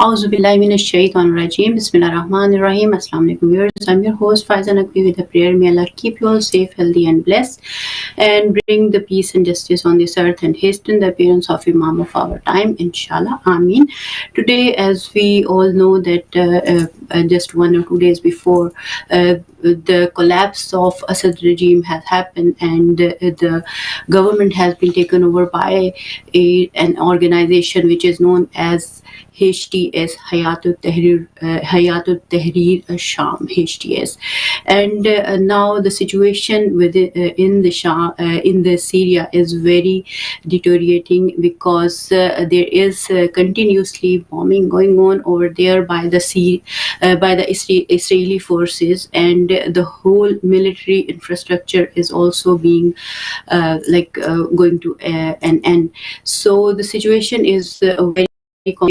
Auzu billahi minash shaitan rajim. Bismillahirrahmanirrahim. Assalamu alaikum viewers. I'm your host Faizan Akbi with a prayer. May Allah keep you all safe, healthy and blessed and bring the peace and justice on this earth and hasten the appearance of Imam of our time. Inshallah. Ameen. Today, as we all know that just 1 or 2 days before the collapse of Asad regime has happened and the government has been taken over by an organization which is known as HTS Hayatul Tahrir Sham HTS, and now the situation in the Sham in the Syria is very deteriorating because there is continuously bombing going on over there by the Israeli forces, and the whole military infrastructure is also being going to an end. So the situation is very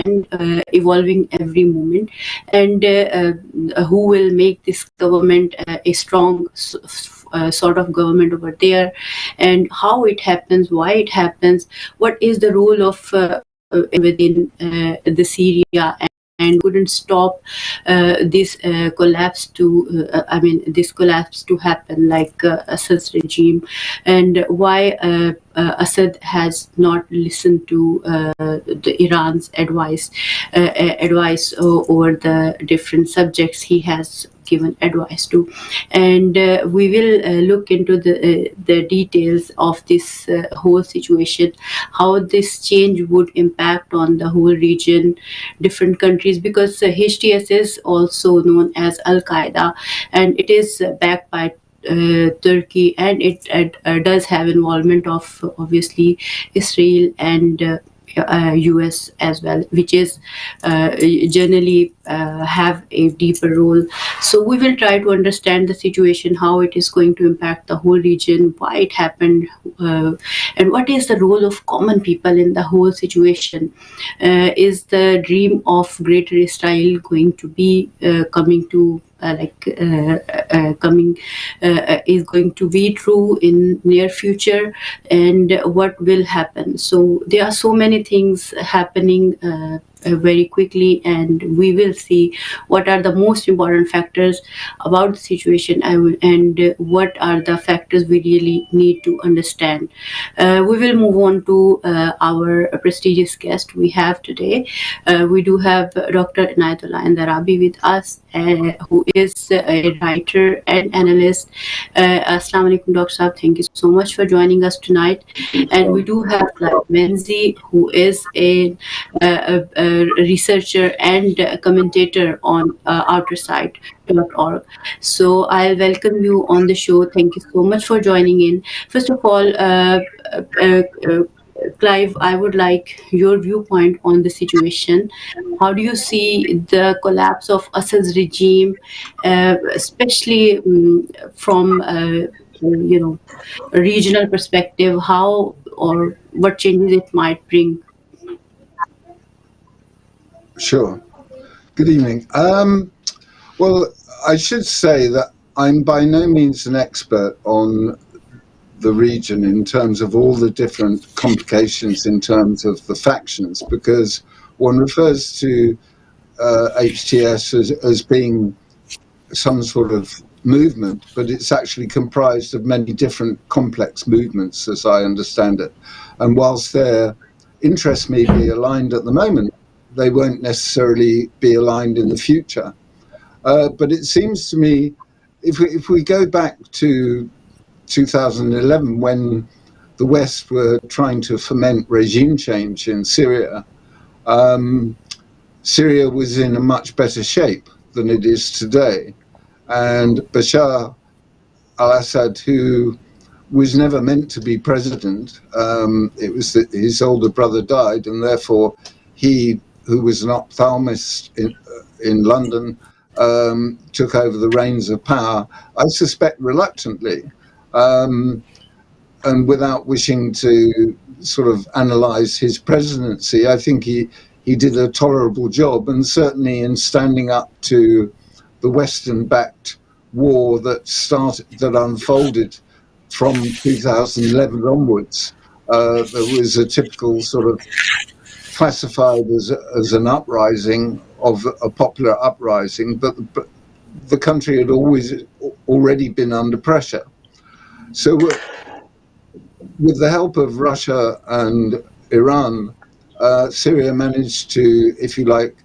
and evolving every moment, and who will make this government a strong sort of government over there, and how it happens, why it happens, what is the role of within the Syria, and couldn't stop this collapse to this collapse to happen, like Assad's regime, and why Assad has not listened to the Iran's advice over the different subjects he has given advice to, and we will look into the details of this whole situation, how this change would impact on the whole region, different countries, because HTS is also known as Al Qaeda, and it is backed by Turkey, and it does have involvement of obviously Israel and US as well, which is generally have a deeper role. So we will try to understand the situation, how it is going to impact the whole region, why it happened, and what is the role of common people in the whole situation. Is the dream of Greater Israel going to be coming to is going to be true in near future, and what will happen? So there are so many things happening very quickly, and we will see what are the most important factors about the situation, and what are the factors we really need to understand. We will move on to our prestigious guest we have today. We do have Dr. Inayatullah Andarabi with us, who is a writer and analyst. Assalamu alaikum, Dr. Saab. Thank you so much for joining us tonight. And we do have Clive Menzies, who is a researcher and commentator on outerside.org. So I'll welcome you on the show. Thank you so much for joining in. First of all, Clive, I would like your viewpoint on the situation. How do you see the collapse of Assad's regime, especially from a regional perspective? How or what changes it might bring? Sure. Good evening. Well, I should say that I'm by no means an expert on the region in terms of all the different complications in terms of the factions, because one refers to HTS as being some sort of movement, but it's actually comprised of many different complex movements, as I understand it. And whilst their interests may be aligned at the moment, they won't necessarily be aligned in the future. But it seems to me, if we go back to 2011, when the West were trying to foment regime change in Syria, Syria was in a much better shape than it is today. And Bashar al-Assad, who was never meant to be president, it was that his older brother died, and therefore he, who was an ophthalmist in London, took over the reins of power, I suspect reluctantly, and without wishing to sort of analyse his presidency. I think he did a tolerable job, and certainly in standing up to the Western-backed war that unfolded from 2011 onwards. There was a typical sort of classified as an uprising, of a popular uprising, but the country had already been under pressure. So with the help of Russia and Iran, Syria managed to, if you like,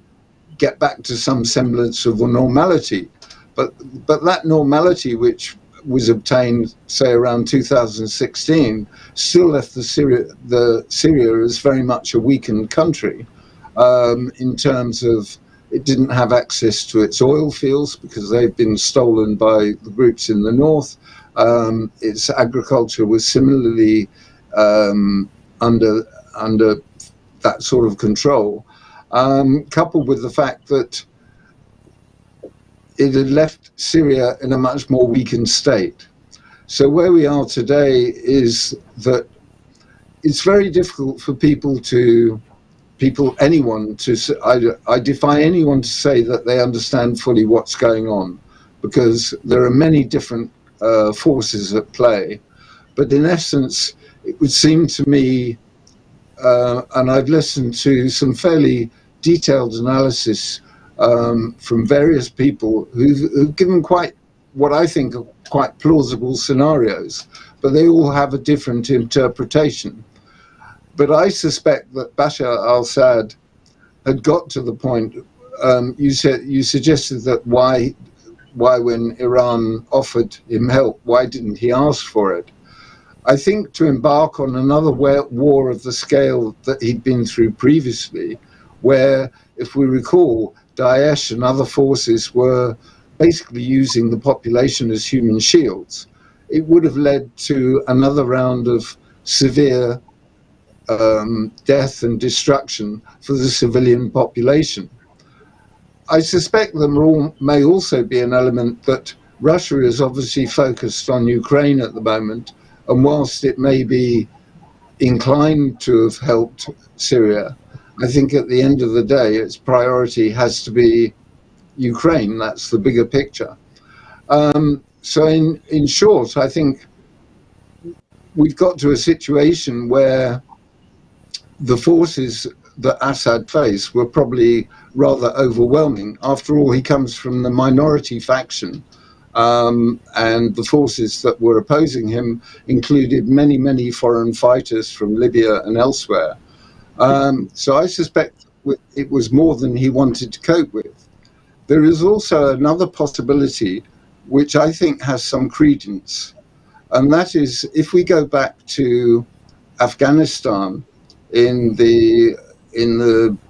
get back to some semblance of a normality. But that normality, which was obtained, say, around 2016, still left Syria as very much a weakened country, in terms of it didn't have access to its oil fields because they've been stolen by the groups in the north. Its agriculture was similarly under that sort of control, coupled with the fact that it had left Syria in a much more weakened state. So where we are today is that it's very difficult for anyone to, I defy anyone to say that they understand fully what's going on, because there are many different forces at play. But in essence, it would seem to me, and I've listened to some fairly detailed analysis from various people who've given what I think are quite plausible scenarios, but they all have a different interpretation. But I suspect that Bashar al-Assad had got to the point, you suggested that why when Iran offered him help, why didn't he ask for it? I think to embark on another war of the scale that he'd been through previously, where, if we recall, Daesh and other forces were basically using the population as human shields, it would have led to another round of severe death and destruction for the civilian population. I suspect there may also be an element that Russia is obviously focused on Ukraine at the moment, and whilst it may be inclined to have helped Syria, I think at the end of the day, its priority has to be Ukraine. That's the bigger picture. So in short, I think we've got to a situation where the forces that Assad faced were probably rather overwhelming. After all, he comes from the minority faction, and the forces that were opposing him included many, many foreign fighters from Libya and elsewhere. So I suspect it was more than he wanted to cope with. There is also another possibility, which I think has some credence, and that is if we go back to Afghanistan in the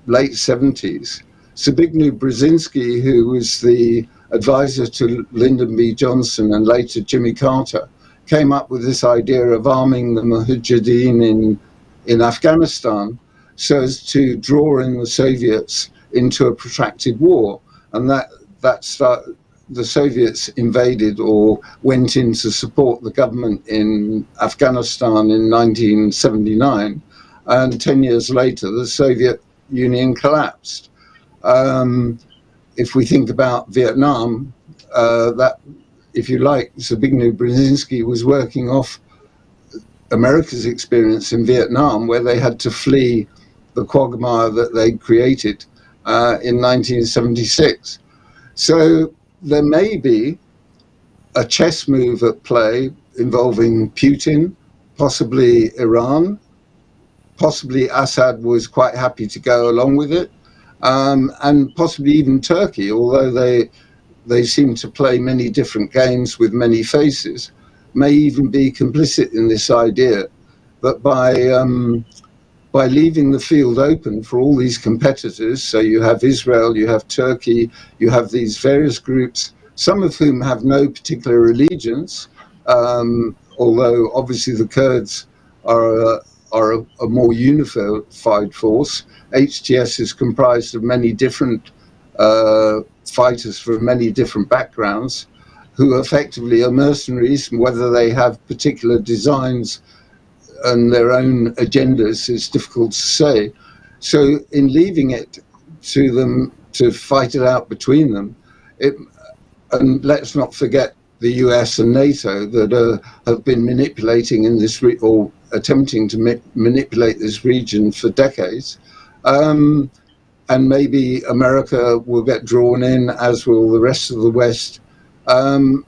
late 70s, Zbigniew Brzezinski, who was the advisor to Lyndon B. Johnson and later Jimmy Carter, came up with this idea of arming the Mujahideen in Afghanistan so as to draw in the Soviets into a protracted war. And the Soviets invaded or went in to support the government in Afghanistan in 1979. And 10 years later, the Soviet Union collapsed. If we think about Vietnam, that, if you like, Zbigniew Brzezinski was working off America's experience in Vietnam, where they had to flee the quagmire that they created in 1976. So there may be a chess move at play involving Putin, possibly Iran. Possibly Assad was quite happy to go along with it, and possibly even Turkey, although they seem to play many different games with many faces, may even be complicit in this idea that by leaving the field open for all these competitors, so you have Israel, you have Turkey, you have these various groups, some of whom have no particular allegiance, although obviously the Kurds are a more unified force. HTS is comprised of many different fighters from many different backgrounds who effectively are mercenaries, and whether they have particular designs and their own agendas is difficult to say. So in leaving it to them to fight it out between them, and let's not forget the US and NATO that have been manipulating in this or attempting to manipulate this region for decades. And maybe America will get drawn in, as will the rest of the West.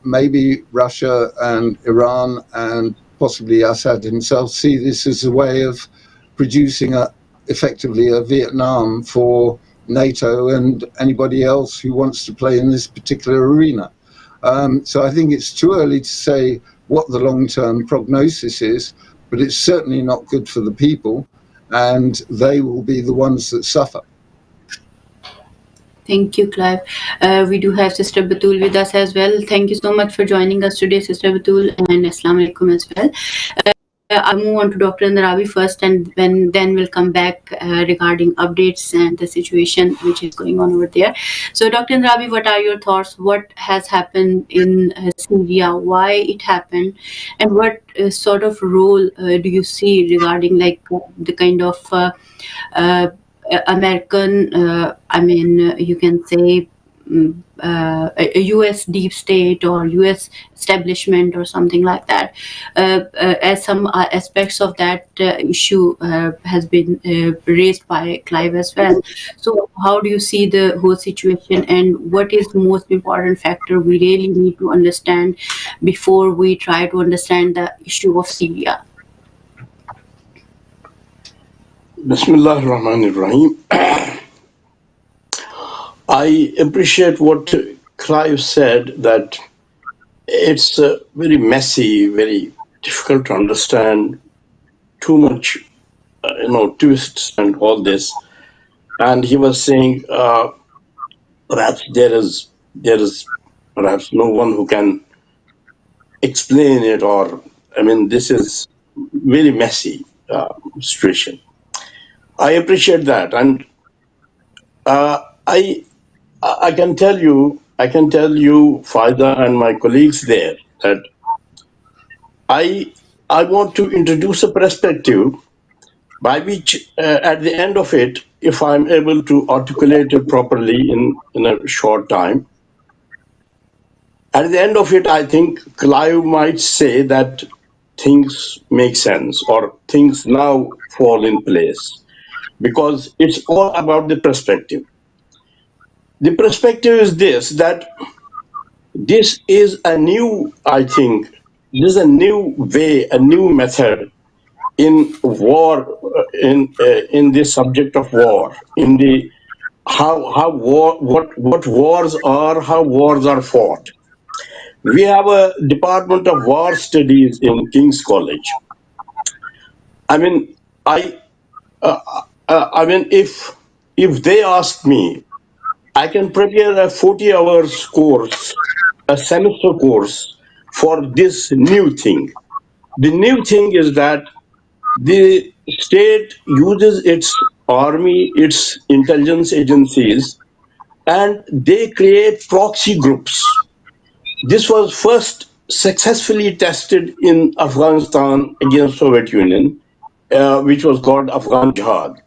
Maybe Russia and Iran and possibly Assad himself see this as a way of producing effectively a Vietnam for NATO and anybody else who wants to play in this particular arena. So I think it's too early to say what the long-term prognosis is, but it's certainly not good for the people, and they will be the ones that suffer. Thank you, Clive. We do have Sister Batul with us as well. Thank you so much for joining us today, Sister Batul, and Assalamu alaikum as well. I'll move on to Dr. Narabi first, and then we'll come back regarding updates and the situation which is going on over there. So, Dr. Narabi, what are your thoughts? What has happened in Syria? Why it happened? And what sort of role do you see regarding like the kind of American, you can say a US deep state or US establishment or something like that, as some aspects of that issue has been raised by Clive as well. So how do you see the whole situation, and what is the most important factor we really need to understand before we try to understand the issue of Syria? Bismillah ar-Rahman ar-Rahim. I appreciate what Clive said, that it's very messy, very difficult to understand, too much, twists and all this. And he was saying, perhaps there is perhaps no one who can explain it, or this is very messy situation. I appreciate that, and I can tell you, Faida and my colleagues there, that I want to introduce a perspective by which, at the end of it, if I'm able to articulate it properly in a short time, at the end of it, I think Clive might say that things make sense or things now fall in place, because it's all about the perspective. The perspective is this, that this is a new, I think, this is a new way, a new method in war, in the subject of war, in the how war, what wars are, how wars are fought. We have a Department of War Studies in King's College. If they ask me, I can prepare a 40 hours course, a semester course for this new thing. The new thing is that the state uses its army, its intelligence agencies, and they create proxy groups. This was first successfully tested in Afghanistan against Soviet Union, which was called Afghan Jihad.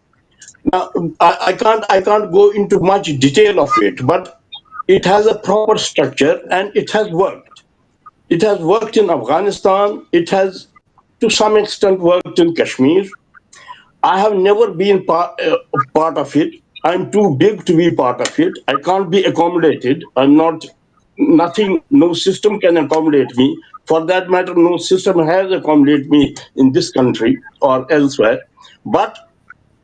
Now, I can't go into much detail of it, but it has a proper structure and it has worked. It has worked in Afghanistan. It has, to some extent, worked in Kashmir. I have never been part of it. I'm too big to be part of it. I can't be accommodated. I'm not, nothing, no system can accommodate me. For that matter, no system has accommodated me in this country or elsewhere. But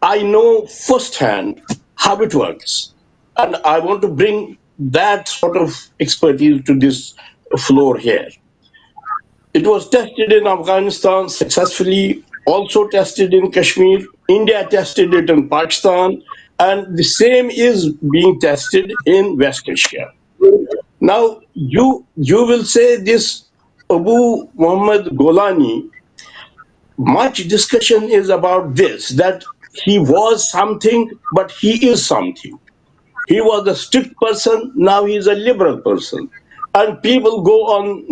I know firsthand how it works. And I want to bring that sort of expertise to this floor here. It was tested in Afghanistan successfully, also tested in Kashmir. India tested it in Pakistan, and the same is being tested in West Asia. Now, you will say this Abu Muhammad Golani, much discussion is about this, that he was something, but he is something. He was a strict person, now he is a liberal person. And people go on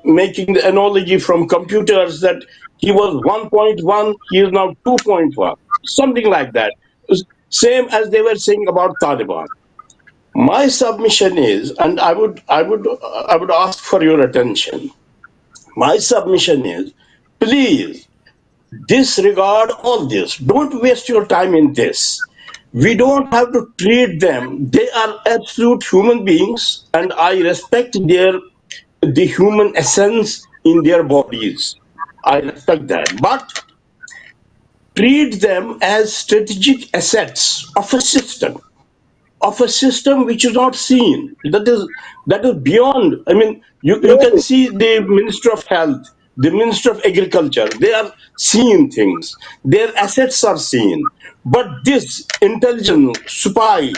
making the analogy from computers that he was 1.1, he is now 2.1, something like that. Same as they were saying about Taliban. My submission is, and I would ask for your attention. My submission is, please disregard all this. Don't waste your time in this. We don't have to treat them. They are absolute human beings, and I respect the human essence in their bodies. I respect that. But treat them as strategic assets of a system which is not seen. That is beyond. I mean, you can see the Minister of Health, the Minister of Agriculture. They are seeing things. Their assets are seen. But this intelligence, spy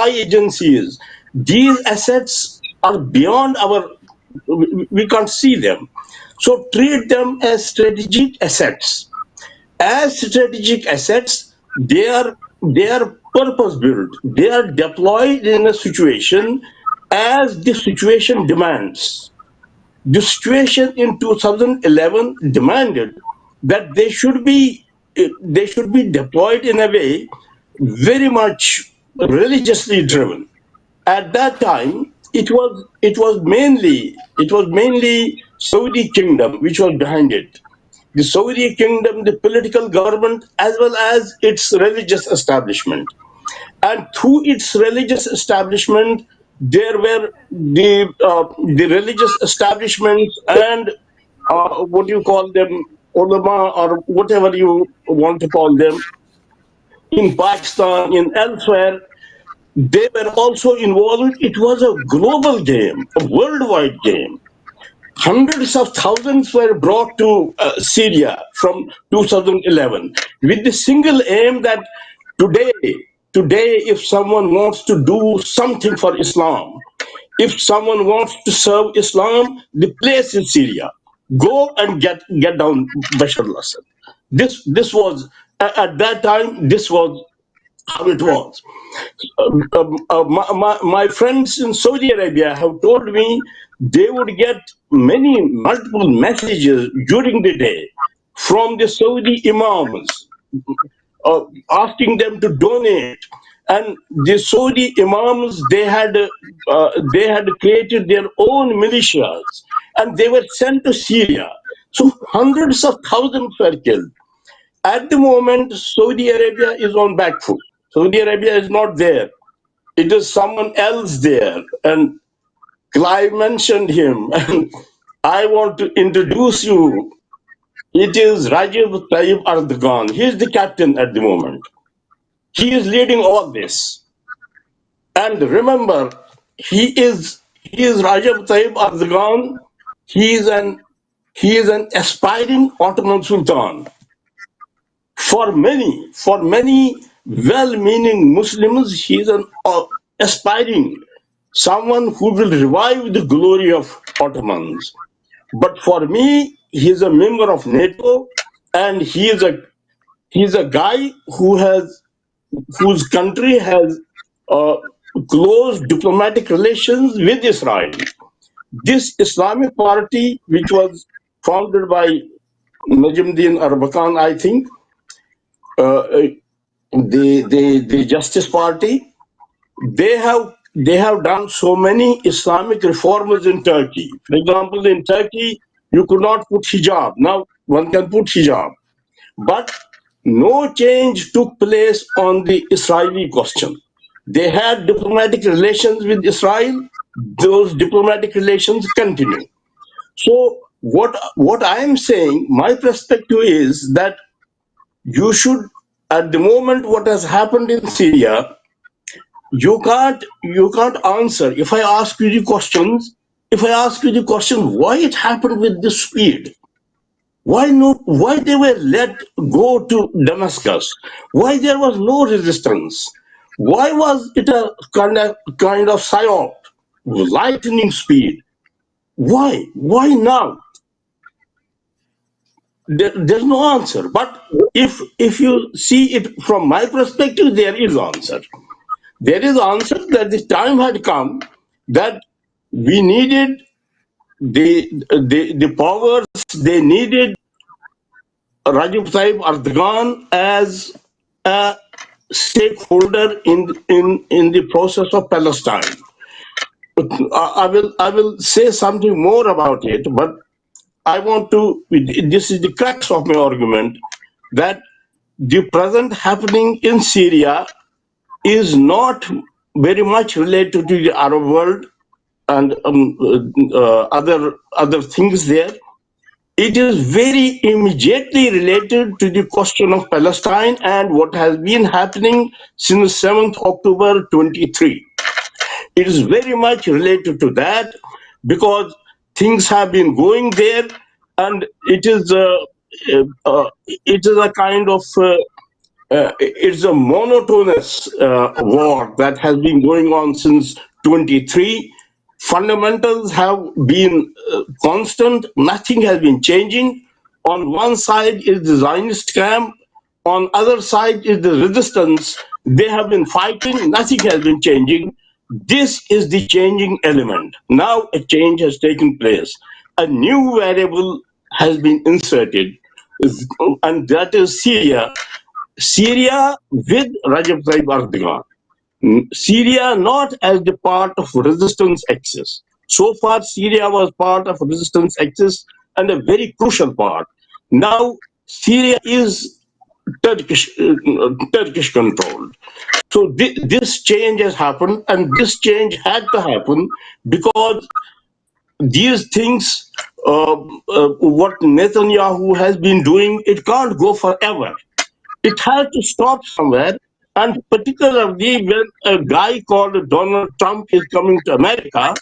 agencies, these assets are beyond our. We can't see them. So treat them as strategic assets. As strategic assets, they are purpose built. They are deployed in a situation as the situation demands. The situation in 2011 demanded that they should be deployed in a way very much religiously driven. At that time, it was mainly Saudi kingdom which was behind it. The Saudi kingdom, the political government, as well as its religious establishment. And through its religious establishment, there were the religious establishments and what you call them, ulama or whatever you want to call them, in Pakistan, in elsewhere, they were also involved. It was a global game, a worldwide game. Hundreds of thousands were brought to Syria from 2011 with the single aim that today, today, if someone wants to do something for Islam, if someone wants to serve Islam, the place is Syria. Go and get down Bashar al-Assad. This was at that time. This was how it was. My friends in Saudi Arabia have told me they would get multiple messages during the day from the Saudi imams asking them to donate. And the Saudi imams, they had created their own militias, and they were sent to Syria. So hundreds of thousands were killed. At the moment, Saudi Arabia is on back foot. Saudi Arabia is not there. It is someone else there. And Clive mentioned him. And I want to introduce you. It is Rajab Tayyip Erdogan. He is the captain at the moment. He is leading all this. And remember, he is Rajab Tayyip Erdogan. He is an aspiring Ottoman Sultan. For many well-meaning Muslims, he is an aspiring someone who will revive the glory of Ottomans. But for me, he is a member of NATO, and he is a guy whose country has uh, close diplomatic relations with Israel. This Islamic party, which was founded by Najmuddin Arbakan, I think, uh, the Justice Party, they have done so many Islamic reforms in Turkey. For example, in Turkey, you could not put hijab. Now one can put hijab. But no change took place on the Israeli question. They had diplomatic relations with Israel. Those diplomatic relations continue. So what I am saying, my perspective is that you should, at the moment, what has happened in Syria, you can't answer. If I ask you the question why it happened with this speed, why they were let go to Damascus, why there was no resistance, why was it a kind of psyop, lightning speed, why now? There's no answer. But if you see it from my perspective, there is answer. There is answer that the time had come that we needed the powers. They needed Rajab Tayyip Erdogan as a stakeholder in the process of Palestine. I will say something more about it, but I want to. This is the crux of my argument, that the present happening in Syria is not very much related to the Arab world and other things there. It is very immediately related to the question of Palestine and what has been happening since 7th October 23. It is very much related to that because things have been going there, and it is a kind of it's a monotonous war that has been going on since 23. Fundamentals have been constant. Nothing has been changing. On one side is the Zionist camp. On other side is the resistance. They have been fighting. Nothing has been changing. This is the changing element. Now a change has taken place. A new variable has been inserted, and that is Syria. Syria with Rajab Tayyip Erdogan. Syria not as the part of resistance axis. So far, Syria was part of resistance axis and a very crucial part. Now, Syria is Turkish controlled. So this change has happened, and this change had to happen because these things, what Netanyahu has been doing, it can't go forever. It has to stop somewhere, and particularly when a guy called Donald Trump is coming to America,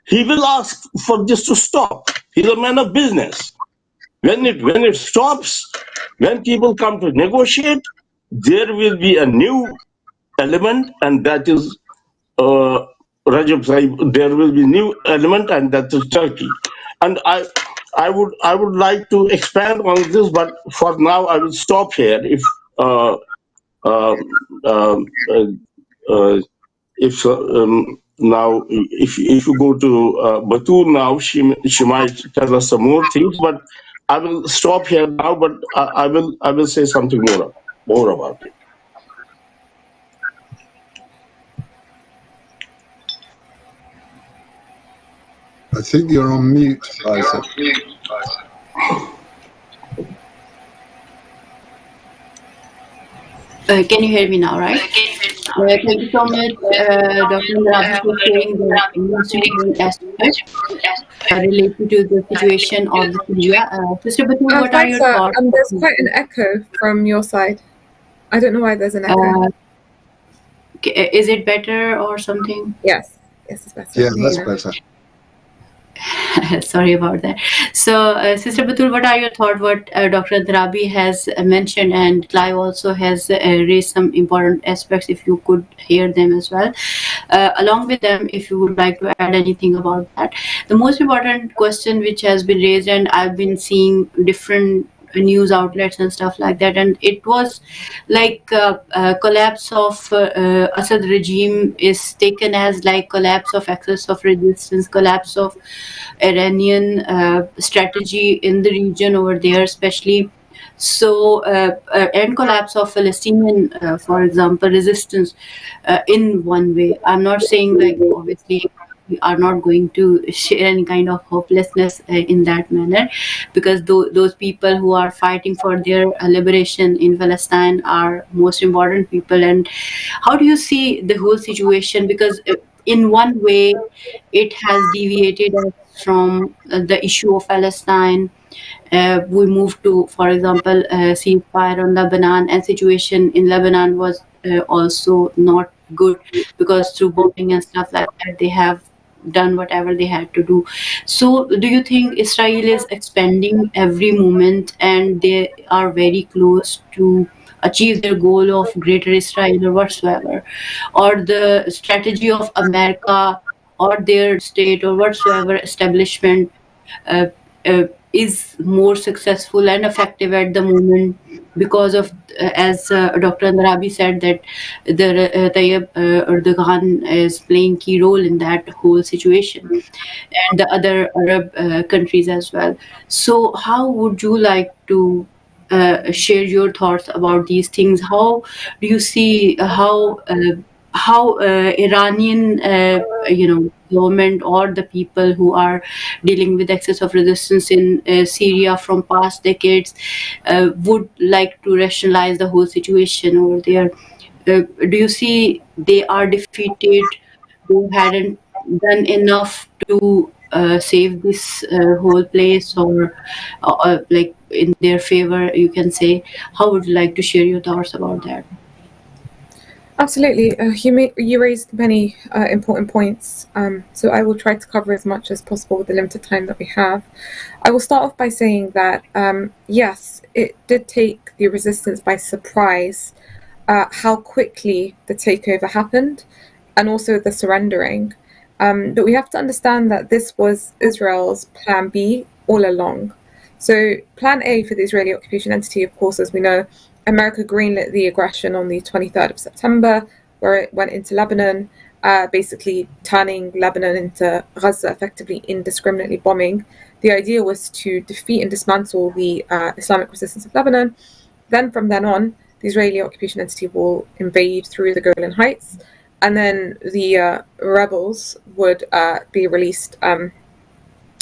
he will ask for this to stop. He's a man of business. When it stops, when people come to negotiate, there will be a new element, and that is Rajab Tayyip. There will be new element, and that is Turkey. And I would like to expand on this, but for now I will stop here. Uh, um, um, uh, uh, if now if you go to Batul now, she might tell us some more things, but I will stop here now. But I will say something more about it. I think you're on mute, Isaac. Can you hear me now, right? Thank you so much, Dr. Rabi, for sharing the most important aspect related to the situation of the Syria. Sister Batul, what are your thoughts? There's quite an echo from your side. I don't know why there's an echo. Is it better or something? Yes, it's better. Yeah, that's better. Sorry about that. So, Sister Batul, what are your thoughts? What Dr. Drabi has mentioned, and Clive also has raised some important aspects. If you could hear them as well, along with them, if you would like to add anything about that. The most important question which has been raised, and I've been seeing different news outlets and stuff like that, and it was like collapse of Asad regime is taken as like collapse of access of resistance, collapse of Iranian strategy in the region over there, especially. So and collapse of Palestinian, for example, resistance in one way. I'm not saying like obviously we are not going to share any kind of hopelessness in that manner, because those people who are fighting for their liberation in Palestine are most important people. And how do you see the whole situation? Because in one way it has deviated us from the issue of Palestine. We moved to, for example, ceasefire on Lebanon, and situation in Lebanon was also not good, because through bombing and stuff like that, they have done whatever they had to do. So do you think Israel is expanding every moment and they are very close to achieve their goal of greater Israel or whatsoever, or the strategy of America or their state or whatsoever establishment uh, uh, is more successful and effective at the moment because of, as Dr. Andarabi said, that the Tayyip Erdogan is playing key role in that whole situation, and the other Arab countries as well. So how would you like to share your thoughts about these things? How do you see how Iranian, government or the people who are dealing with excess of resistance in Syria from past decades would like to rationalize the whole situation over there? Do you see they are defeated? They hadn't done enough to save this whole place, or like in their favor, you can say? How would you like to share your thoughts about that? Absolutely. You raised many important points, so I will try to cover as much as possible with the limited time that we have. I will start off by saying that, yes, it did take the resistance by surprise how quickly the takeover happened and also the surrendering. But we have to understand that this was Israel's plan B all along. So plan A for the Israeli occupation entity, of course, as we know, America greenlit the aggression on the 23rd of September, where it went into Lebanon, basically turning Lebanon into Raza, effectively indiscriminately bombing. The idea was to defeat and dismantle the Islamic resistance of Lebanon. Then from then on, the Israeli occupation entity will invade through the Golan Heights, and then the rebels would be released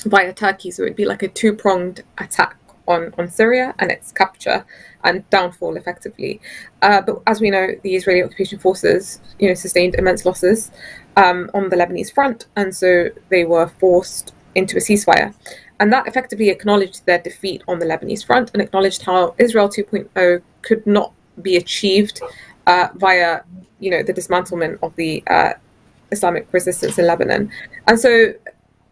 via Turkey. So it would be like a two-pronged attack on Syria and its capture and downfall, effectively. But as we know, the Israeli occupation forces, sustained immense losses on the Lebanese front, and so they were forced into a ceasefire. And that effectively acknowledged their defeat on the Lebanese front and acknowledged how Israel 2.0 could not be achieved via, the dismantlement of the Islamic resistance in Lebanon. And so,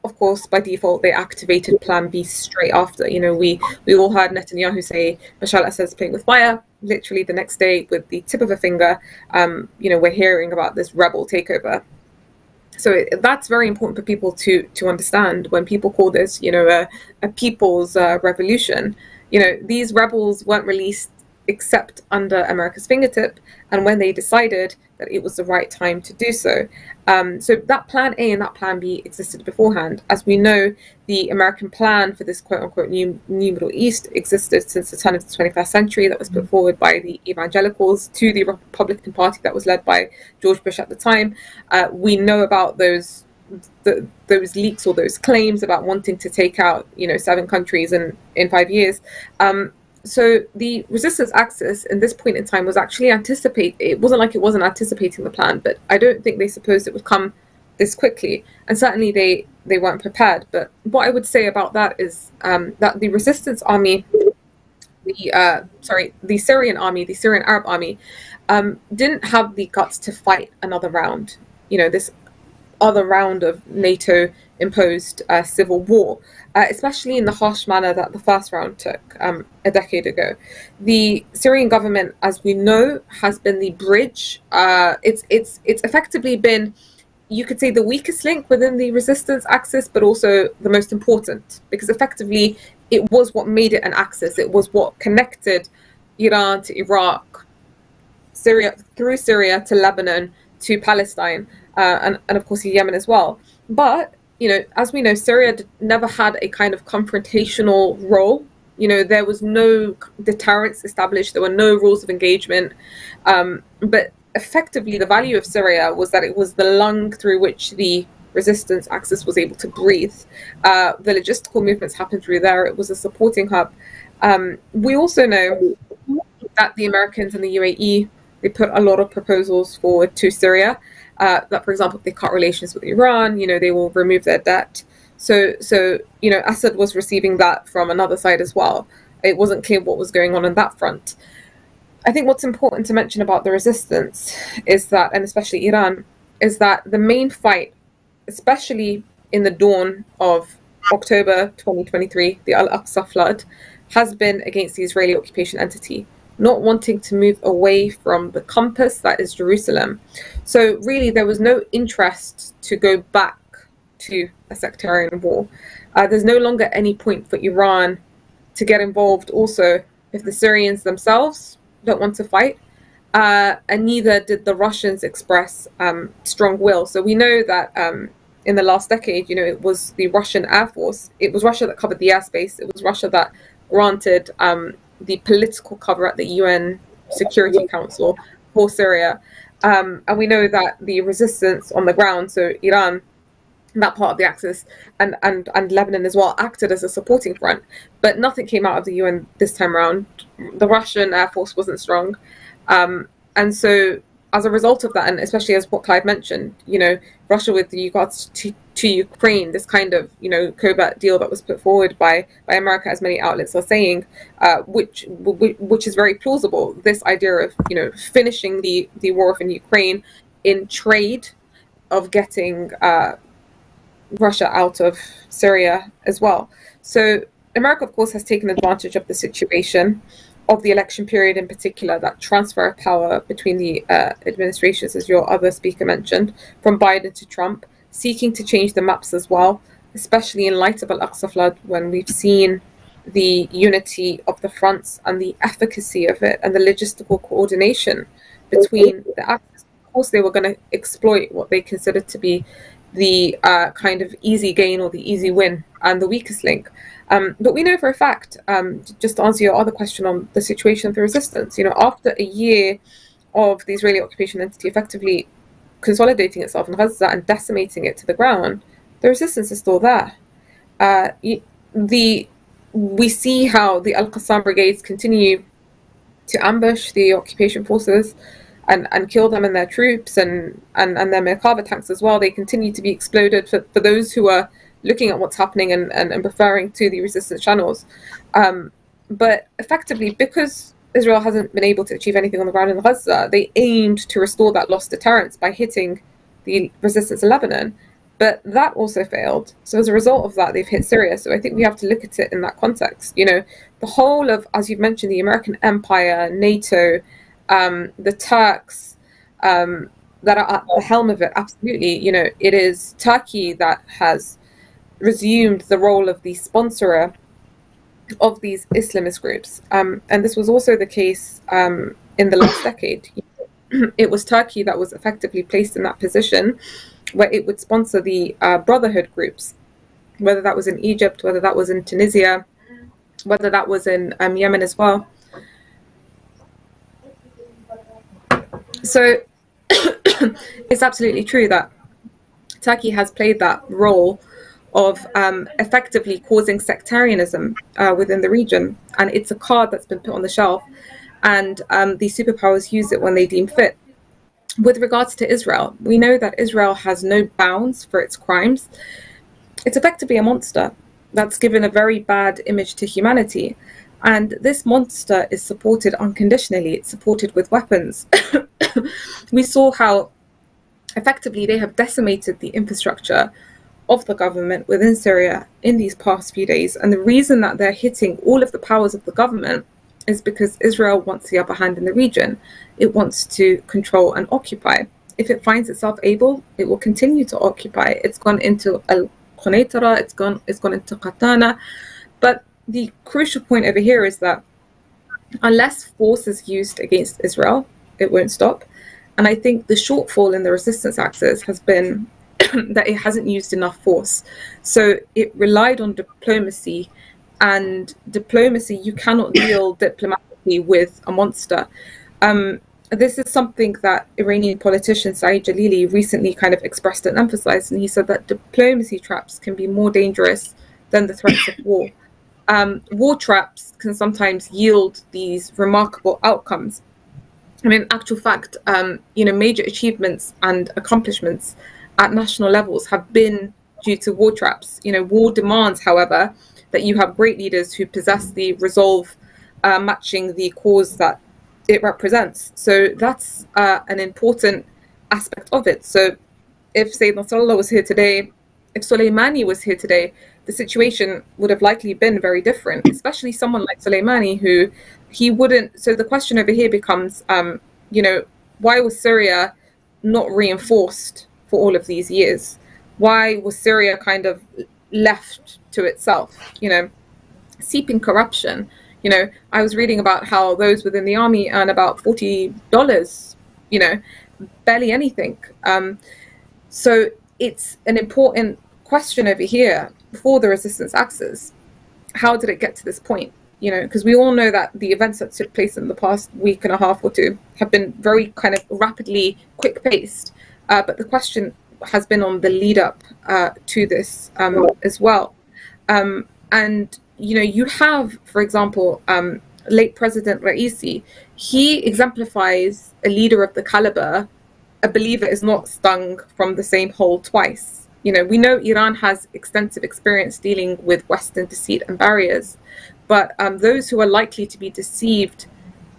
of course, by default, they activated Plan B straight after. We all heard Netanyahu say Bashar al-Assad is playing with fire. Literally the next day, with the tip of a finger, we're hearing about this rebel takeover. So that's very important for people to understand when people call this, a people's revolution. These rebels weren't released except under America's fingertip, and when they decided that it was the right time to do so. So that Plan A and that Plan B existed beforehand. As we know, the American plan for this quote-unquote new Middle East existed since the turn of the 21st century. That was put forward by the evangelicals to the Republican Party that was led by George Bush at the time. We know about those leaks or those claims about wanting to take out 7 countries in 5 years. So the resistance axis in this point in time was actually it wasn't like it wasn't anticipating the plan, but I don't think they supposed it would come this quickly, and certainly they weren't prepared. But what I would say about that is that the resistance army, the Syrian army, the Syrian Arab army, didn't have the guts to fight another round, this other round of NATO-imposed civil war, especially in the harsh manner that the first round took a decade ago. The Syrian government, as we know, has been the bridge. It's effectively been, you could say, the weakest link within the resistance axis, but also the most important, because effectively it was what made it an axis. It was what connected Iran to Iraq, Syria through Syria to Lebanon to Palestine, and of course Yemen as well. But as we know, Syria never had a kind of confrontational role. There was no deterrence established. There were no rules of engagement. But effectively, the value of Syria was that it was the lung through which the resistance axis was able to breathe. The logistical movements happened through there. It was a supporting hub. We also know that the Americans and the UAE, they put a lot of proposals forward to Syria. That, for example, if they cut relations with Iran, they will remove their debt. So Asad was receiving that from another side as well. It wasn't clear what was going on that front. I think what's important to mention about the resistance is that, and especially Iran, is that the main fight, especially in the dawn of October 2023, the Al-Aqsa flood, has been against the Israeli occupation entity, not wanting to move away from the compass that is Jerusalem. So really, there was no interest to go back to a sectarian war. There's no longer any point for Iran to get involved also if the Syrians themselves don't want to fight, and neither did the Russians express strong will. So we know that in the last decade, it was the Russian Air Force, it was Russia that covered the airspace, it was Russia that granted the political cover at the UN Security Council for Syria. And we know that the resistance on the ground, so Iran, that part of the Axis, and Lebanon as well acted as a supporting front. But nothing came out of the UN this time around. The Russian Air Force wasn't strong. And so as a result of that, and especially as what Clive mentioned, Russia with regards to Ukraine, this kind of, covert deal that was put forward by America, as many outlets are saying, which is very plausible. This idea of, finishing the war in Ukraine in trade of getting Russia out of Syria as well. So America, of course, has taken advantage of the situation, of the election period in particular, that transfer of power between the administrations, as your other speaker mentioned, from Biden to Trump, seeking to change the maps as well, especially in light of Al-Aqsa flood, when we've seen the unity of the fronts and the efficacy of it and the logistical coordination between the actors. Of course, they were going to exploit what they considered to be the kind of easy gain or the easy win and the weakest link. But we know for a fact, just to answer your other question on the situation of the resistance, after a year of the Israeli occupation entity effectively consolidating itself in Gaza and decimating it to the ground, the resistance is still there. We see how the Al-Qassam brigades continue to ambush the occupation forces and kill them and their troops and their Merkava tanks as well. They continue to be exploded for those who are looking at what's happening and referring to the resistance channels. But effectively, because Israel hasn't been able to achieve anything on the ground in Gaza, they aimed to restore that lost deterrence by hitting the resistance in Lebanon. But that also failed. So as a result of that, they've hit Syria. So I think we have to look at it in that context. The whole of, as you've mentioned, the American empire, NATO, the Turks that are at the helm of it, absolutely. It is Turkey that has resumed the role of the sponsorer of these Islamist groups. And this was also the case in the last decade. It was Turkey that was effectively placed in that position where it would sponsor the brotherhood groups, whether that was in Egypt, whether that was in Tunisia, whether that was in Yemen as well. So it's absolutely true that Turkey has played that role of effectively causing sectarianism within the region. And it's a card that's been put on the shelf, and the superpowers use it when they deem fit. With regards to Israel, we know that Israel has no bounds for its crimes. It's effectively a monster that's given a very bad image to humanity. And this monster is supported unconditionally. It's supported with weapons. We saw how effectively they have decimated the infrastructure of the government within Syria in these past few days. And the reason that they're hitting all of the powers of the government is because Israel wants the upper hand in the region. It wants to control and occupy. If it finds itself able, it will continue to occupy. It's gone into Al-Qunaytara, it's gone into Qatana. But the crucial point over here is that unless force is used against Israel, it won't stop. And I think the shortfall in the resistance axis has been that it hasn't used enough force. So it relied on diplomacy, and diplomacy, you cannot deal diplomatically with a monster. This is something that Iranian politician Saeed Jalili recently kind of expressed and emphasized, and he said that diplomacy traps can be more dangerous than the threats of war. War traps can sometimes yield these remarkable outcomes. And in actual fact, major achievements and accomplishments at national levels have been due to war traps. War demands, however, that you have great leaders who possess the resolve matching the cause that it represents. So that's an important aspect of it. So if Sayyid Nasrallah was here today, if Soleimani was here today, the situation would have likely been very different, especially someone like Soleimani, who he wouldn't. So the question over here becomes, why was Syria not reinforced for all of these years? Why was Syria kind of left to itself? Seeping corruption. I was reading about how those within the army earn about $40, barely anything. So it's an important question over here for the resistance axis. How did it get to this point? Because we all know that the events that took place in the past week and a half or two have been very kind of rapidly quick-paced. But the question has been on the lead up to this as well. And you have, for example, late President Raisi. He exemplifies a leader of the caliber. A believer is not stung from the same hole twice. We know Iran has extensive experience dealing with Western deceit and barriers, but those who are likely to be deceived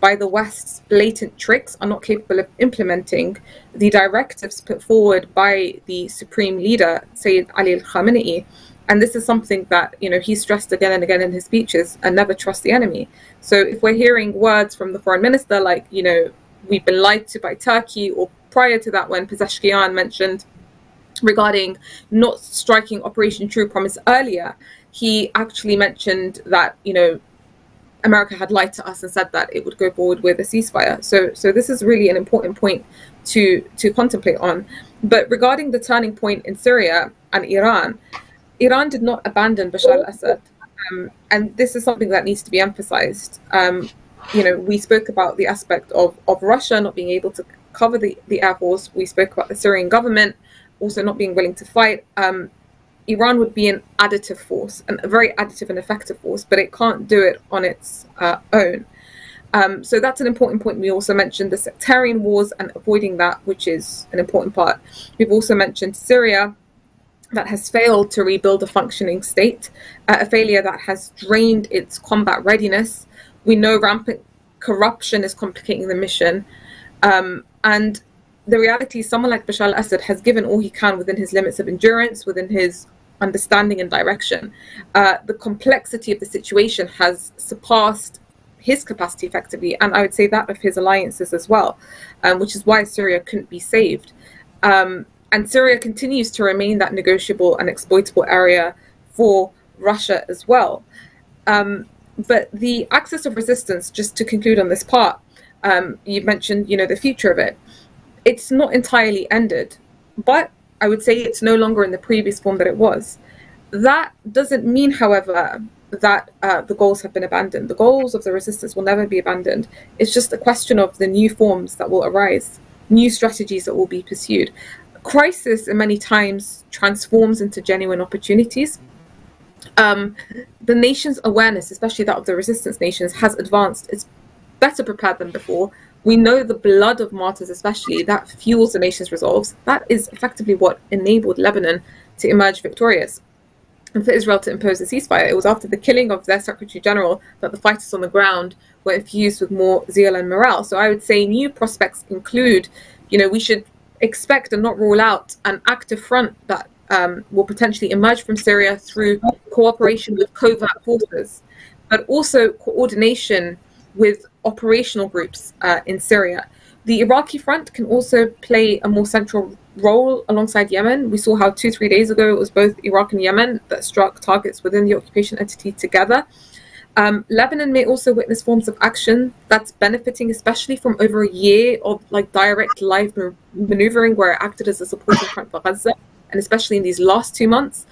by the West's blatant tricks are not capable of implementing the directives put forward by the supreme leader, Sayyid Ali al-Khamenei. And this is something that, he stressed again and again in his speeches, and never trust the enemy. So if we're hearing words from the foreign minister like, we've been lied to by Turkey, or prior to that when Pezeshkian mentioned regarding not striking Operation True Promise earlier, he actually mentioned that, America had lied to us and said that it would go forward with a ceasefire. So this is really an important point to contemplate on. But regarding the turning point in Syria and Iran did not abandon Bashar al-Assad. And this is something that needs to be emphasized. We spoke about the aspect of Russia not being able to cover the Air Force. We spoke about the Syrian government also not being willing to fight. Iran would be an additive force, and a very additive and effective force, but it can't do it on its own. So that's an important point. We also mentioned the sectarian wars and avoiding that, which is an important part. We've also mentioned Syria, that has failed to rebuild a functioning state, a failure that has drained its combat readiness. We know rampant corruption is complicating the mission. And the reality is someone like Bashar al-Assad has given all he can within his limits of endurance, within his understanding and direction. The complexity of the situation has surpassed his capacity effectively, and I would say that of his alliances as well, which is why Syria couldn't be saved. And Syria continues to remain that negotiable and exploitable area for Russia as well. But the axis of resistance, just to conclude on this part, you mentioned, the future of it. It's not entirely ended, but I would say it's no longer in the previous form that it was. That doesn't mean, however, that the goals have been abandoned. The goals of the resistance will never be abandoned. It's just a question of the new forms that will arise, new strategies that will be pursued. Crisis, in many times, transforms into genuine opportunities. The nation's awareness, especially that of the resistance nations, has advanced. It's better prepared than before. We know the blood of martyrs, especially, that fuels the nation's resolves. That is effectively what enabled Lebanon to emerge victorious. And for Israel to impose a ceasefire, it was after the killing of their Secretary General that the fighters on the ground were infused with more zeal and morale. So I would say new prospects include, we should expect and not rule out an active front that will potentially emerge from Syria through cooperation with covert forces, but also coordination with operational groups in Syria. The Iraqi front can also play a more central role alongside Yemen. We saw how 2-3 days ago it was both Iraq and Yemen that struck targets within the occupation entity together. Lebanon may also witness forms of action that's benefiting, especially from over a year of direct live maneuvering where it acted as a supporting front for Gaza, and especially in these last 2 months.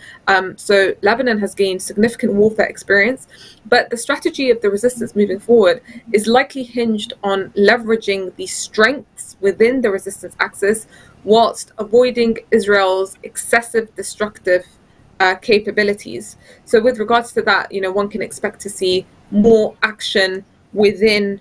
So Lebanon has gained significant warfare experience, but the strategy of the resistance moving forward is likely hinged on leveraging the strengths within the resistance axis whilst avoiding Israel's excessive destructive capabilities. So with regards to that, one can expect to see more action in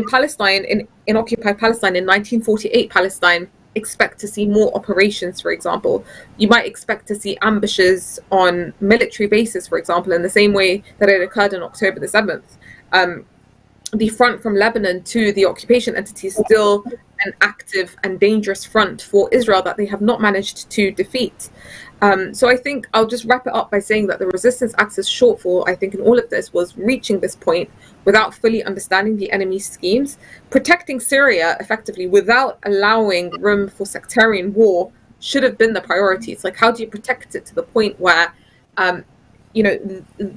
Palestine, in occupied Palestine, in 1948 Palestine. Expect to see more operations, for example. You might expect to see ambushes on military bases, for example, in the same way that it occurred on October the 7th. The front from Lebanon to the occupation entity is still an active and dangerous front for Israel that they have not managed to defeat. So I think I'll just wrap it up by saying that the resistance axis shortfall, I think, in all of this was reaching this point without fully understanding the enemy's schemes, protecting Syria effectively without allowing room for sectarian war should have been the priority. It's how do you protect it to the point where,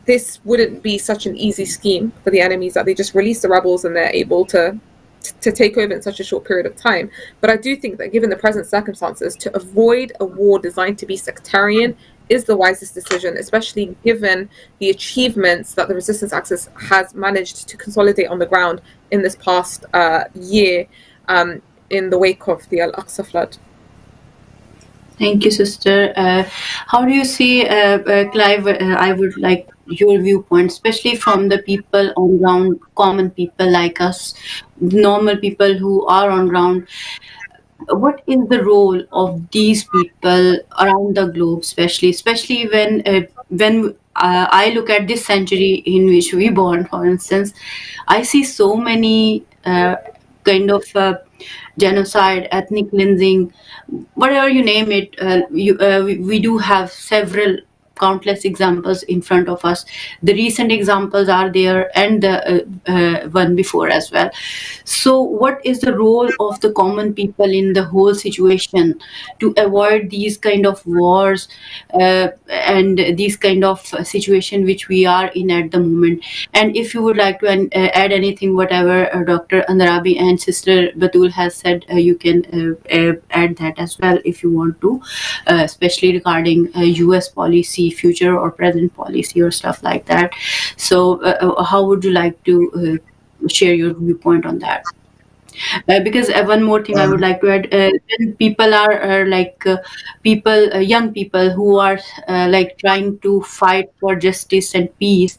this wouldn't be such an easy scheme for the enemies that they just release the rebels and they're able to take over in such a short period of time. But I do think that given the present circumstances, to avoid a war designed to be sectarian is the wisest decision, especially given the achievements that the resistance axis has managed to consolidate on the ground in this past year in the wake of the Al-Aqsa flood. Thank you, sister. How do you see, Clive? I would like your viewpoint, especially from the people on ground, common people like us, normal people who are on ground. What is the role of these people around the globe, especially when I look at this century in which we born, for instance, I see so many kind of genocide, ethnic cleansing, whatever you name it. We do have several countless examples in front of us. The recent examples are there, and the one before as well. So what is the role of the common people in the whole situation to avoid these kind of wars and these kind of situation which we are in at the moment? And if you would like to add anything, whatever Dr. Andarabi and Sister Batul has said, you can add that as well if you want to, especially regarding US policy, future or present policy or stuff like that. So how would you like to share your viewpoint on that? Because one more thing I would Um, like to add, when people are people, young people who are like trying to fight for justice and peace,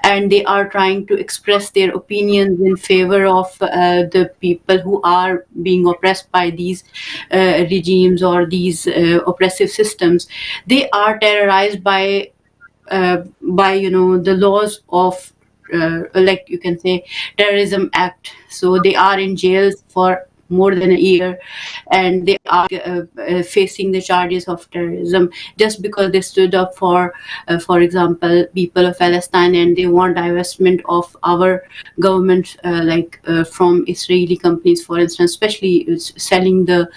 and they are trying to express their opinions in favor of the people who are being oppressed by these regimes or these oppressive systems, they are terrorized by the laws of like you can say terrorism act. So they are in jails for more than a year, and they are facing the charges of terrorism just because they stood up for example, people of Palestine, and they want divestment of our government, from Israeli companies, for instance, especially selling the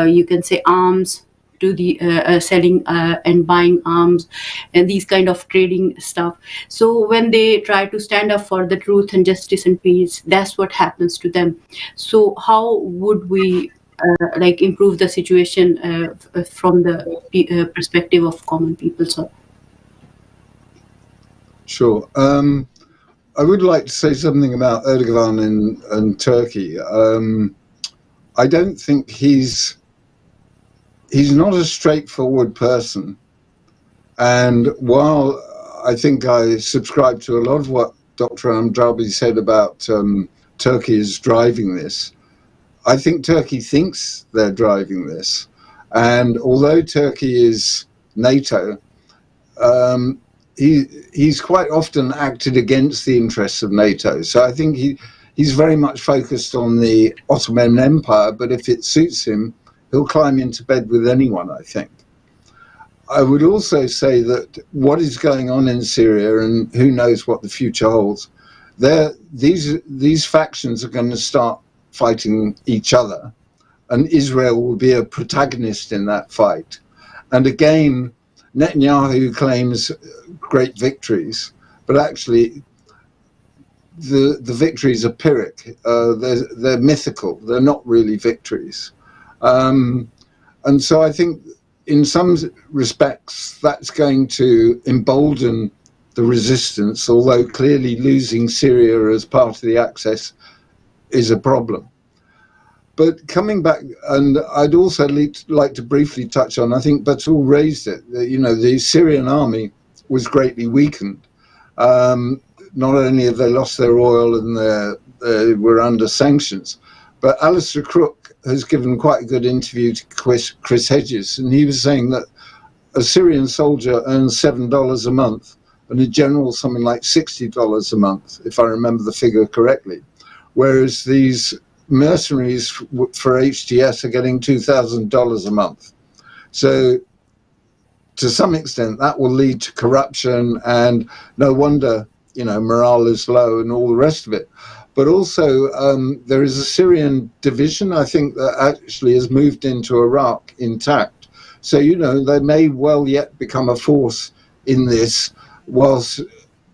you can say arms to the selling and buying arms and these kind of trading stuff. So when they try to stand up for the truth and justice and peace, that's what happens to them. So how would we like improve the situation from the perspective of common people? So sure. I would like to say something about Erdogan and Turkey. I don't think he's not a straightforward person. And while I think I subscribe to a lot of what Dr. Amdrabi said about Turkey is driving this, I think Turkey thinks they're driving this. And although Turkey is NATO, he's quite often acted against the interests of NATO. So I think he's very much focused on the Ottoman Empire, but if it suits him, he'll climb into bed with anyone, I think. I would also say that what is going on in Syria, and who knows what the future holds, these factions are going to start fighting each other, and Israel will be a protagonist in that fight. And again, Netanyahu claims great victories, but actually the victories are Pyrrhic. They're mythical. They're not really victories. And so I think in some respects that's going to embolden the resistance, although clearly losing Syria as part of the Axis is a problem. But coming back, and I'd also like to briefly touch on, I think Batul raised it, the Syrian army was greatly weakened. Not only have they lost their oil and they were under sanctions, but Alistair Crook has given quite a good interview to Chris Hedges, and he was saying that a Syrian soldier earns $7 a month and a general something like $60 a month, if I remember the figure correctly, whereas these mercenaries for HTS are getting $2,000 a month. So to some extent that will lead to corruption, and no wonder morale is low and all the rest of it. But also there is a Syrian division, I think, that actually has moved into Iraq intact. So they may well yet become a force in this, whilst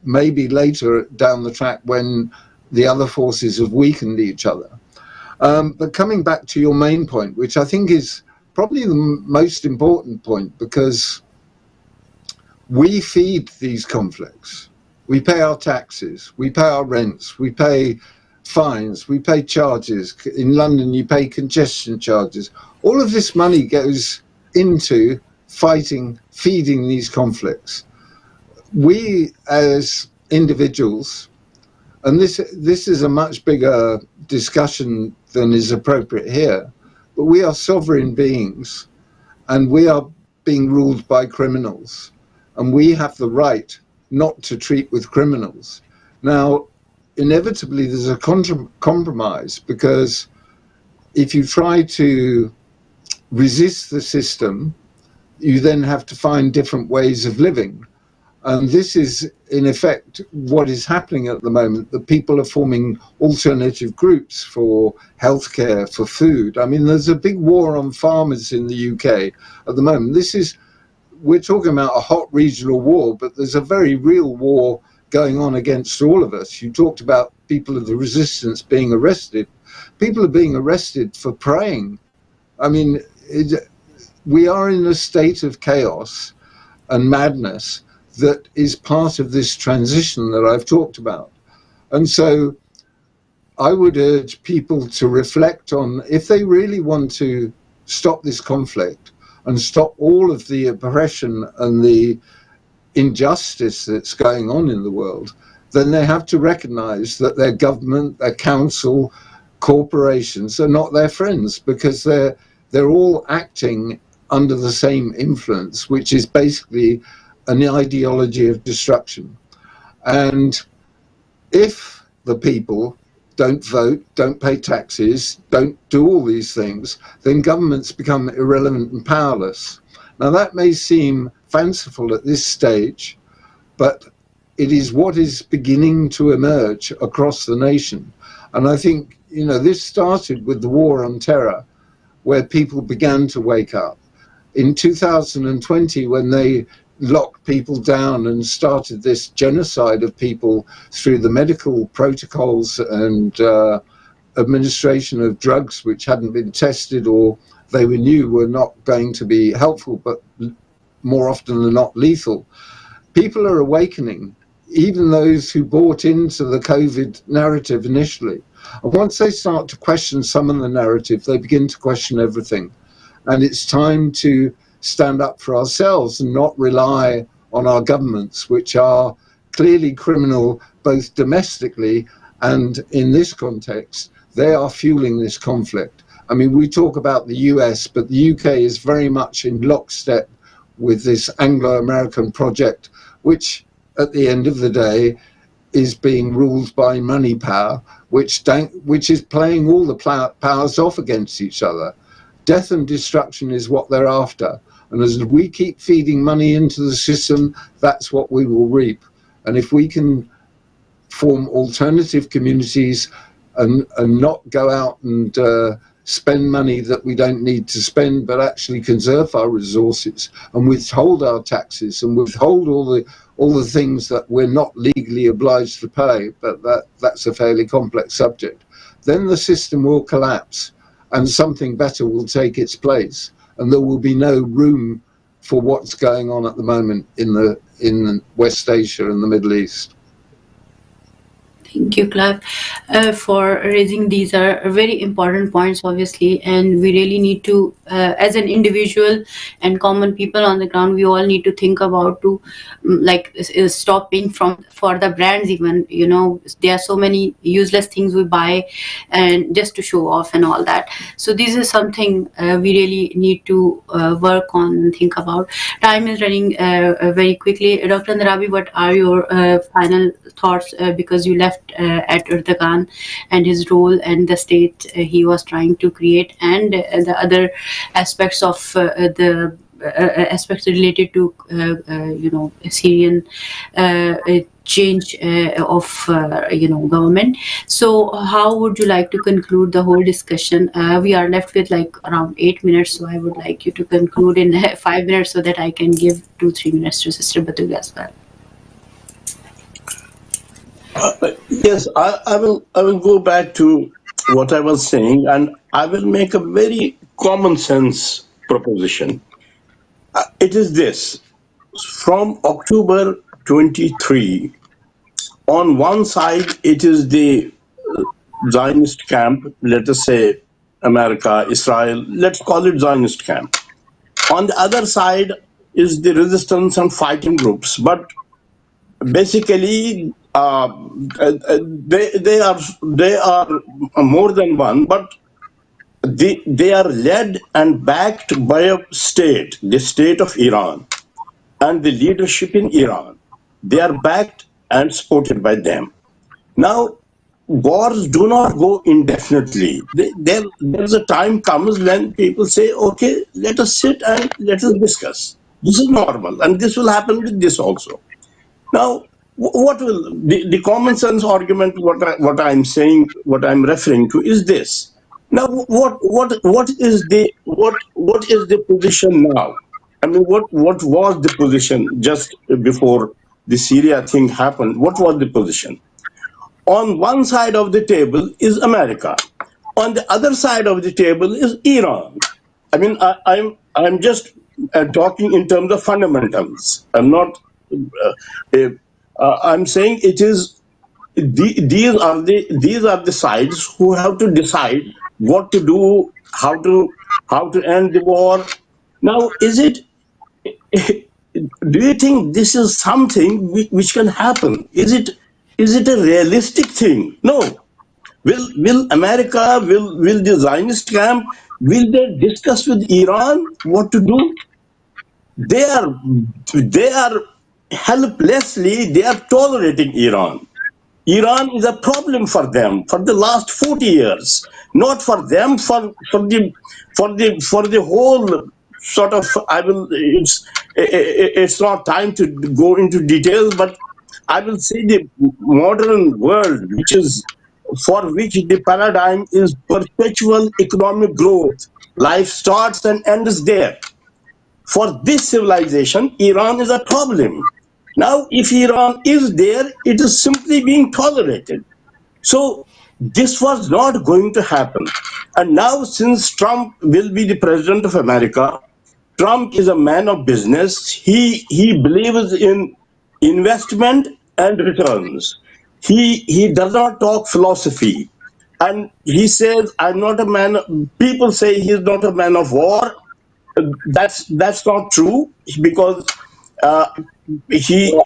maybe later down the track when the other forces have weakened each other. But coming back to your main point, which I think is probably the most important point, because we feed these conflicts. We pay our taxes, we pay our rents, we pay fines, we pay charges. In London, you pay congestion charges. All of this money goes into fighting, feeding these conflicts. We as individuals, and this is a much bigger discussion than is appropriate here, but we are sovereign beings and we are being ruled by criminals, and we have the right not to treat with criminals. Now, inevitably there's a compromise, because if you try to resist the system, you then have to find different ways of living. And this is, in effect, what is happening at the moment, that people are forming alternative groups for healthcare, for food. I mean, there's a big war on farmers in the UK at the moment. We're talking about a hot regional war, but there's a very real war going on against all of us. You talked about people of the resistance being arrested. People are being arrested for praying. I mean, we are in a state of chaos and madness that is part of this transition that I've talked about. And so I would urge people to reflect on, if they really want to stop this conflict and stop all of the oppression and the injustice that's going on in the world, then they have to recognize that their government, their council, corporations are not their friends, because they're all acting under the same influence, which is basically an ideology of destruction. And if the people don't vote, don't pay taxes, don't do all these things, then governments become irrelevant and powerless. Now, that may seem fanciful at this stage, but it is what is beginning to emerge across the nation. And I think, this started with the war on terror, where people began to wake up. In 2020, when they locked people down and started this genocide of people through the medical protocols and administration of drugs which hadn't been tested, or they knew were not going to be helpful, but more often than not lethal. People are awakening, even those who bought into the COVID narrative initially. And once they start to question some of the narrative, they begin to question everything. And it's time to stand up for ourselves and not rely on our governments, which are clearly criminal, both domestically and in this context. They are fueling this conflict. I mean, we talk about the US, but the UK is very much in lockstep with this Anglo-American project, which at the end of the day is being ruled by money power, which is playing all the powers off against each other. Death and destruction is what they're after. And as we keep feeding money into the system, that's what we will reap. And if we can form alternative communities and not go out and spend money that we don't need to spend, but actually conserve our resources and withhold our taxes and withhold all the things that we're not legally obliged to pay, but that's a fairly complex subject, then the system will collapse and something better will take its place. And there will be no room for what's going on at the moment in West Asia and the Middle East. Thank you, Clive, for raising these are very important points, obviously, and we really need to, as an individual and common people on the ground, we all need to think about to stop paying for the brands. Even there are so many useless things we buy and just to show off and all that. So this is something we really need to work on and think about. Time is running very quickly. Dr. Narabi, what are your final thoughts, because you left at Erdogan and his role and the state he was trying to create, and the other aspects of the aspects related to Syrian change of government. So how would you like to conclude the whole discussion? We are left with around 8 minutes, so I would like you to conclude in 5 minutes so that I can give 2-3 minutes to Sister Batul as well. Yes, I will go back to what I was saying, and I will make a very common sense proposition. It is this: from October 23, on one side it is the Zionist camp, let us say America, Israel, let's call it Zionist camp. On the other side is the resistance and fighting groups, but basically they are more than one, but they are led and backed by a state, the state of Iran, and the leadership in Iran. They are backed and supported by them. Now, wars do not go indefinitely. There's a time comes when people say, okay, let us sit and let us discuss. This is normal, and this will happen with this also. Now, what will the common sense argument? What I'm saying, what I'm referring to, is this. Now, what is the position now? I mean, what was the position just before the Syria thing happened? What was the position? On one side of the table is America. On the other side of the table is Iran. I mean, I'm just talking in terms of fundamentals. I'm not. I'm saying it is. These are the sides who have to decide what to do, how to end the war. Now, is it? Do you think this is something which can happen? Is it a realistic thing? No. Will America, will the Zionist camp, will they discuss with Iran what to do? They are helplessly, they are tolerating Iran. Iran is a problem for them for the last 40 years, not for them, for the whole sort of. It's not time to go into details, but I will say the modern world, which is for which the paradigm is perpetual economic growth. Life starts and ends there. For this civilization, Iran is a problem. Now, if Iran is there, it is simply being tolerated. So this was not going to happen. And now, since Trump will be the president of America, Trump is a man of business. He believes in investment and returns. He does not talk philosophy. And he says, I'm not a man. People say he's not a man of war. That's not true, because uh, he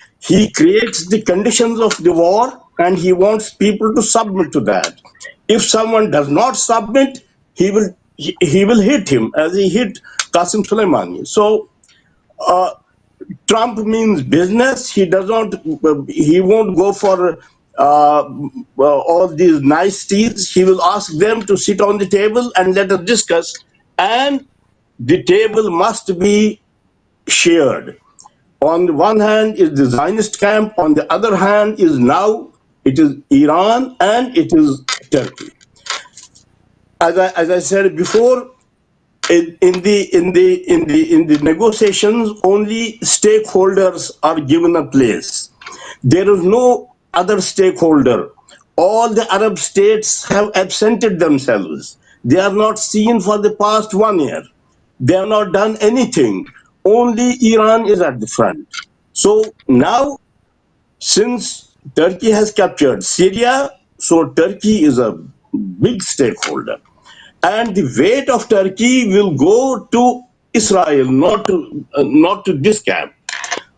creates the conditions of the war, and he wants people to submit to that. If someone does not submit, he will hit him, as he hit Qasim Soleimani. So Trump means business. He does not. He won't go for all these niceties. He will ask them to sit on the table and let us discuss. And the table must be shared. On the one hand is the Zionist camp. On the other hand is now it is Iran and it is Turkey. As I said before, in the negotiations, only stakeholders are given a place. There is no other stakeholder. All the Arab states have absented themselves. They are not seen for the past 1 year. They have not done anything. Only Iran is at the front. So now, since Turkey has captured Syria, so Turkey is a big stakeholder. And the weight of Turkey will go to Israel, not to this camp.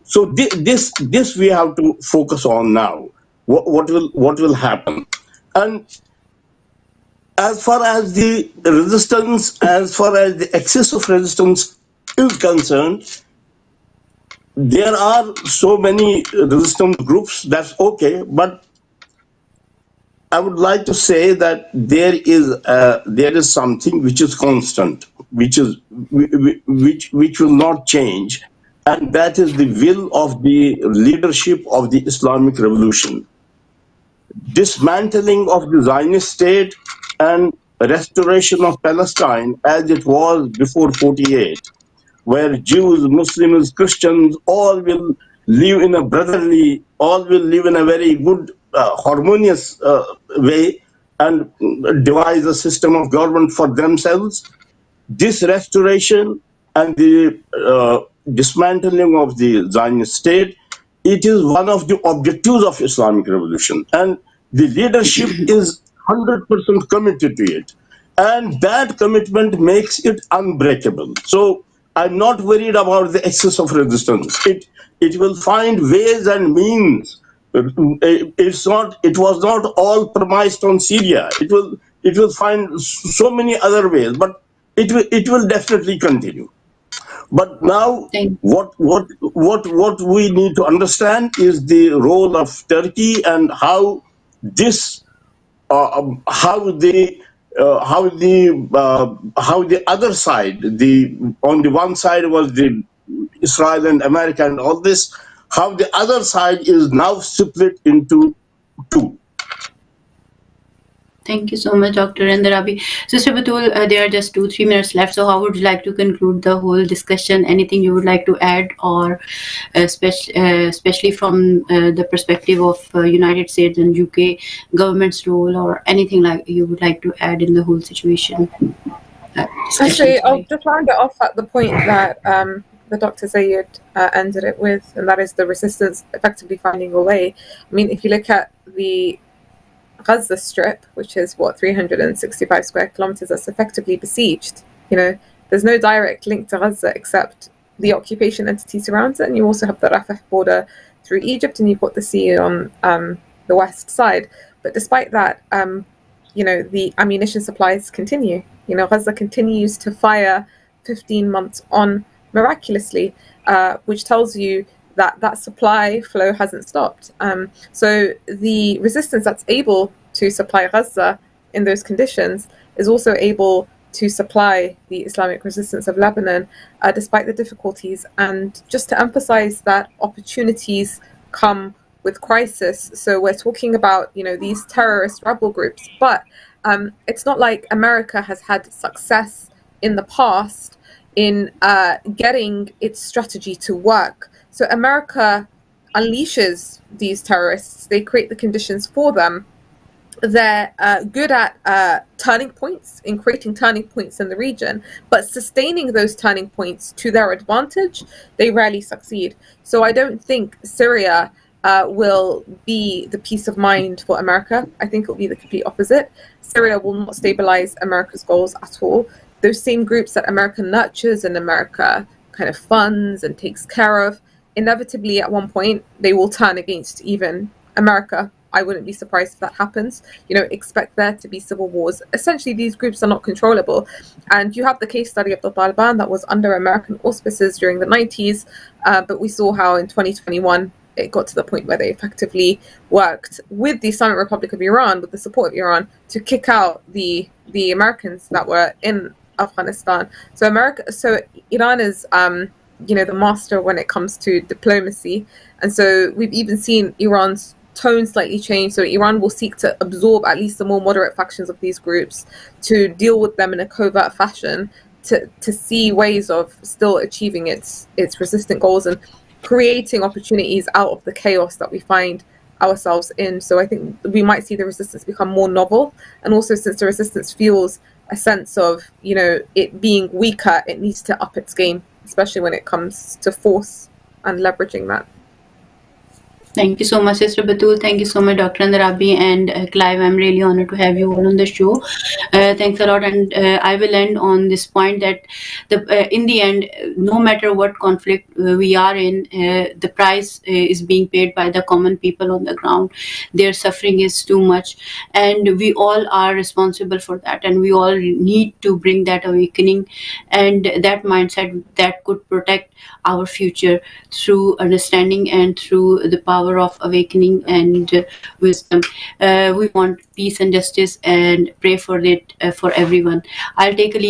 So this we have to focus on now. What will happen? And as far as the resistance, as far as the excess of resistance is concerned, there are so many resistance groups. That's okay, but I would like to say that there is something which is constant, which will not change, and that is the will of the leadership of the Islamic Revolution. Dismantling of the Zionist state and restoration of Palestine as it was before 48, where Jews, Muslims, Christians all will live in a brotherly, all will live in a very good, harmonious way, and devise a system of government for themselves. This restoration and the dismantling of the Zionist state, it is one of the objectives of Islamic Revolution, and the leadership is 100% committed to it, and that commitment makes it unbreakable. So I'm not worried about the excess of resistance. It will find ways and means. It was not all premised on Syria. It will find so many other ways, but it will definitely continue. But now, Thank what we need to understand is the role of Turkey and how this how the other side, the on the one side was the Israel and America and all this, how the other side is now split into two. Thank you so much, Dr. Andarabi. Sister Batul, there are just 2-3 minutes left. So, how would you like to conclude the whole discussion? Anything you would like to add, or especially from the perspective of United States and UK government's role, or anything like you would like to add in the whole situation? Actually, I'll just round it off at the point that the Dr. Zayed ended it with, and that is the resistance effectively finding a way. I mean, if you look at the Gaza Strip, which is 365 square kilometers, that's effectively besieged. There's no direct link to Gaza except the occupation entity surrounds it, and you also have the Rafah border through Egypt, and you've got the sea on the west side. But despite that, the ammunition supplies continue. Gaza continues to fire 15 months on miraculously, which tells you that supply flow hasn't stopped. So the resistance that's able to supply Gaza in those conditions is also able to supply the Islamic resistance of Lebanon, despite the difficulties. And just to emphasize that opportunities come with crisis. So we're talking about, these terrorist rebel groups, but it's not like America has had success in the past in getting its strategy to work. So America unleashes these terrorists. They create the conditions for them. They're good at turning points, in creating turning points in the region, but sustaining those turning points to their advantage, they rarely succeed. So I don't think Syria will be the peace of mind for America. I think it'll be the complete opposite. Syria will not stabilize America's goals at all. Those same groups that America nurtures and America kind of funds and takes care of, inevitably at one point they will turn against even America. I wouldn't be surprised if that happens. Expect there to be civil wars. Essentially, these groups are not controllable. And you have the case study of the Taliban that was under American auspices during the 90s, but we saw how in 2021 it got to the point where they effectively worked with the Islamic Republic of Iran, with the support of Iran, to kick out the Americans that were in Afghanistan. So Iran is the master when it comes to diplomacy, and so we've even seen Iran's tone slightly change. So Iran will seek to absorb at least the more moderate factions of these groups, to deal with them in a covert fashion, to see ways of still achieving its resistant goals and creating opportunities out of the chaos that we find ourselves in. So I think we might see the resistance become more novel, and also since the resistance feels a sense of it being weaker, it needs to up its game, especially when it comes to force and leveraging that. Thank you so much, Sister Batul. Thank you so much, Dr. Andarabi and Clive. I'm really honored to have you all on the show. Thanks a lot. And I will end on this point that in the end, no matter what conflict we are in, the price is being paid by the common people on the ground. Their suffering is too much. And we all are responsible for that. And we all need to bring that awakening and that mindset that could protect our future through understanding and through the power of awakening and wisdom. We want peace and justice and pray for it for everyone. I'll take a leave